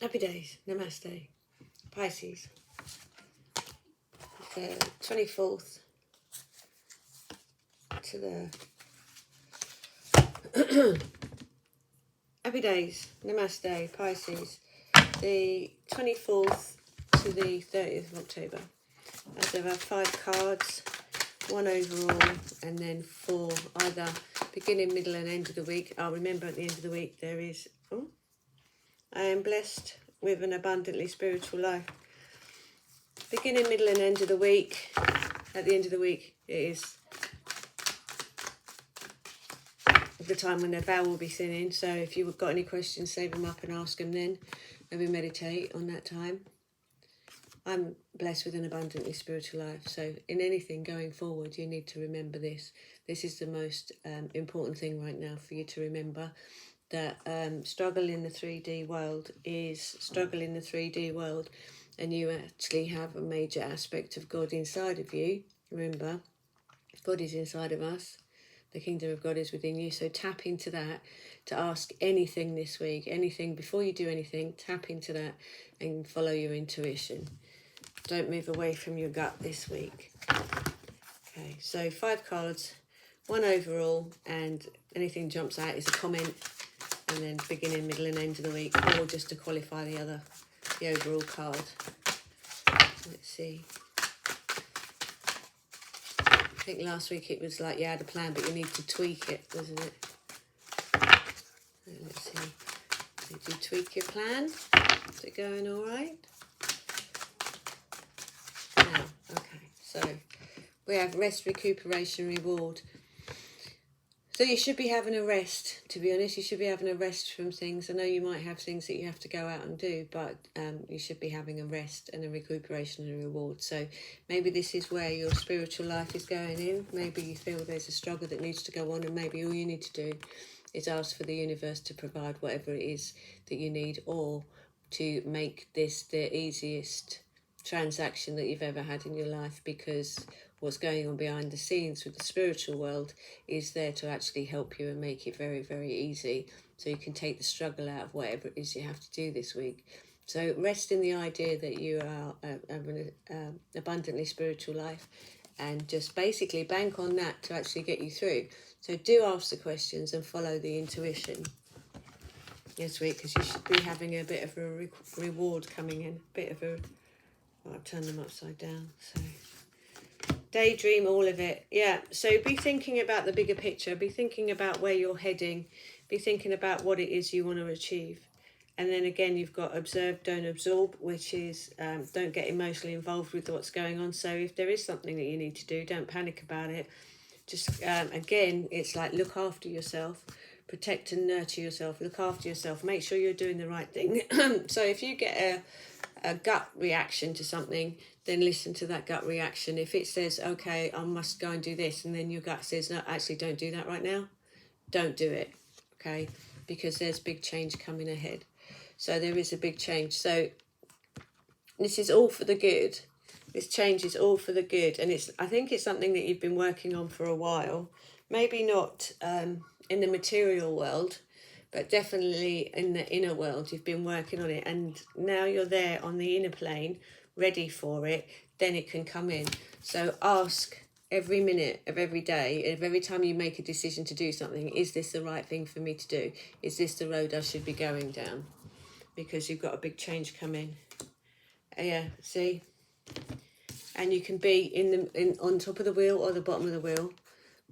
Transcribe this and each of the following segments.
Happy days. Namaste. Pisces. The 24th to the... Happy days. Namaste. Pisces. The 24th to the 30th of October. As there are 5 cards, 1 overall, and then 4 either beginning, middle, and end of the week. I'll remember at the end of the week there is... I am blessed with an abundantly spiritual life. Beginning, middle, and end of the week. At the end of the week, it is the time when the vow will be thinning. So if you've got any questions, save them up and ask them then. And we meditate on that time. I'm blessed with an abundantly spiritual life. So in anything going forward, you need to remember this. This is the most important thing right now for you to remember. That struggle in the 3D world is struggle in the 3D world, and you actually have a major aspect of God inside of you. Remember, God is inside of us. The kingdom of God is within you. So tap into that to ask anything this week, anything before you do anything. Tap into that and follow your intuition. Don't move away from your gut this week. Okay, so 5 cards, 1 overall, and anything jumps out is a comment. And then beginning, middle, and end of the week, or just to qualify the overall card. Let's see. I think last week it was like you had a plan, but you need to tweak it, wasn't it? Let's see. Did you tweak your plan? Is it going all right? No. Okay. So we have rest, recuperation, reward. So you should be having a rest, to be honest. You should be having a rest from things. I know you might have things that you have to go out and do, but you should be having a rest and a recuperation and a reward. So maybe this is where your spiritual life is going in. Maybe you feel there's a struggle that needs to go on, and maybe all you need to do is ask for the universe to provide whatever it is that you need, or to make this the easiest transaction that you've ever had in your life, because what's going on behind the scenes with the spiritual world is there to actually help you and make it very, very easy, so you can take the struggle out of whatever it is you have to do this week. So rest in the idea that you are having an abundantly spiritual life, and just basically bank on that to actually get you through. So do ask the questions and follow the intuition this week, because you should be having a bit of a reward coming in, a bit of a... I'll turn them upside down. So daydream all of it. Yeah, so be thinking about the bigger picture. Be thinking about where you're heading. Be thinking about what it is you want to achieve. And then again, you've got observe, don't absorb, which is don't get emotionally involved with what's going on. So if there is something that you need to do, don't panic about it. Just, again, it's like look after yourself. Protect and nurture yourself. Look after yourself. Make sure you're doing the right thing. So if you get a gut reaction to something, then listen to that gut reaction. If it says, okay, I must go and do this, and then your gut says, no, actually don't do that right now, don't do it, okay? Because there's big change coming ahead. So there is a big change. So this is all for the good. This change is all for the good. And I think it's something that you've been working on for a while. Maybe not in the material world, but definitely in the inner world. You've been working on it, and now you're there on the inner plane, ready for it. Then it can come in. So ask every minute of every day, of every time you make a decision to do something, is this the right thing for me to do? Is this the road I should be going down? Because you've got a big change coming. Yeah, see? And you can be on top of the wheel or the bottom of the wheel,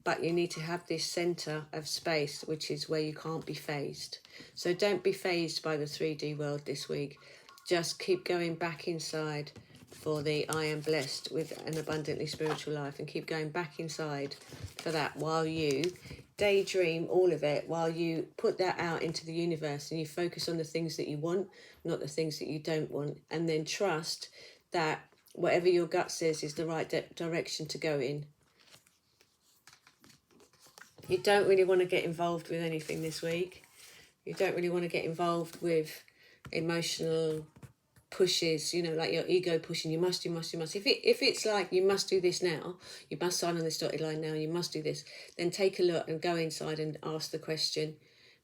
but you need to have this centre of space, which is where you can't be phased. So don't be phased by the 3D world this week. Just keep going back inside for the I am blessed with an abundantly spiritual life, and keep going back inside for that while you daydream all of it, while you put that out into the universe, and you focus on the things that you want, not the things that you don't want. And then trust that whatever your gut says is the right direction to go in. You don't really want to get involved with anything this week. You don't really want to get involved with emotional pushes, you know, like your ego pushing, you must. If it's like, you must do this now, you must sign on this dotted line now, you must do this, then take a look and go inside and ask the question,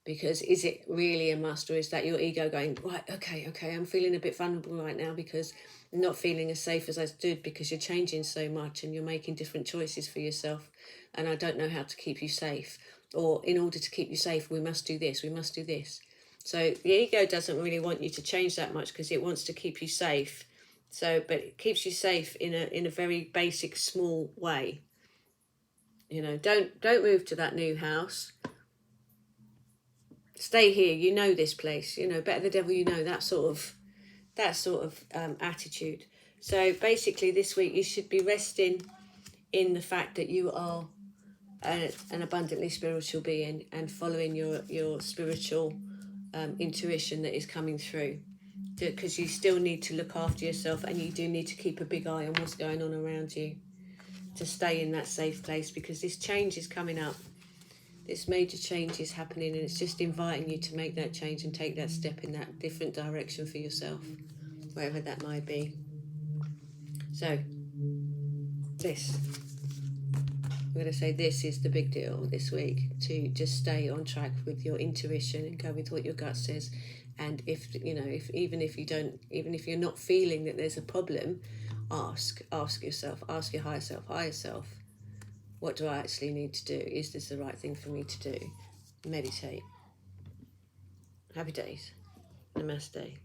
Because is it really a must, or is that your ego going, right, okay, I'm feeling a bit vulnerable right now because I'm not feeling as safe as I stood, because you're changing so much and you're making different choices for yourself, and I don't know how to keep you safe. Or in order to keep you safe, we must do this, we must do this. So the ego doesn't really want you to change that much because it wants to keep you safe. So, but it keeps you safe in a very basic, small way. You know, don't move to that new house. Stay here. You know this place. You know, better the devil you know. That sort of attitude. So basically, this week you should be resting in the fact that you are an abundantly spiritual being, and following your spiritual intuition that is coming through. Because you still need to look after yourself, and you do need to keep a big eye on what's going on around you to stay in that safe place, because this change is coming up. This major change is happening, and it's just inviting you to make that change and take that step in that different direction for yourself, wherever that might be. So, I'm going to say this is the big deal this week, to just stay on track with your intuition and go with what your gut says. And if even if you're not feeling that there's a problem, ask yourself, ask your higher self, what do I actually need to do? Is this the right thing for me to do? Meditate. Happy days. Namaste.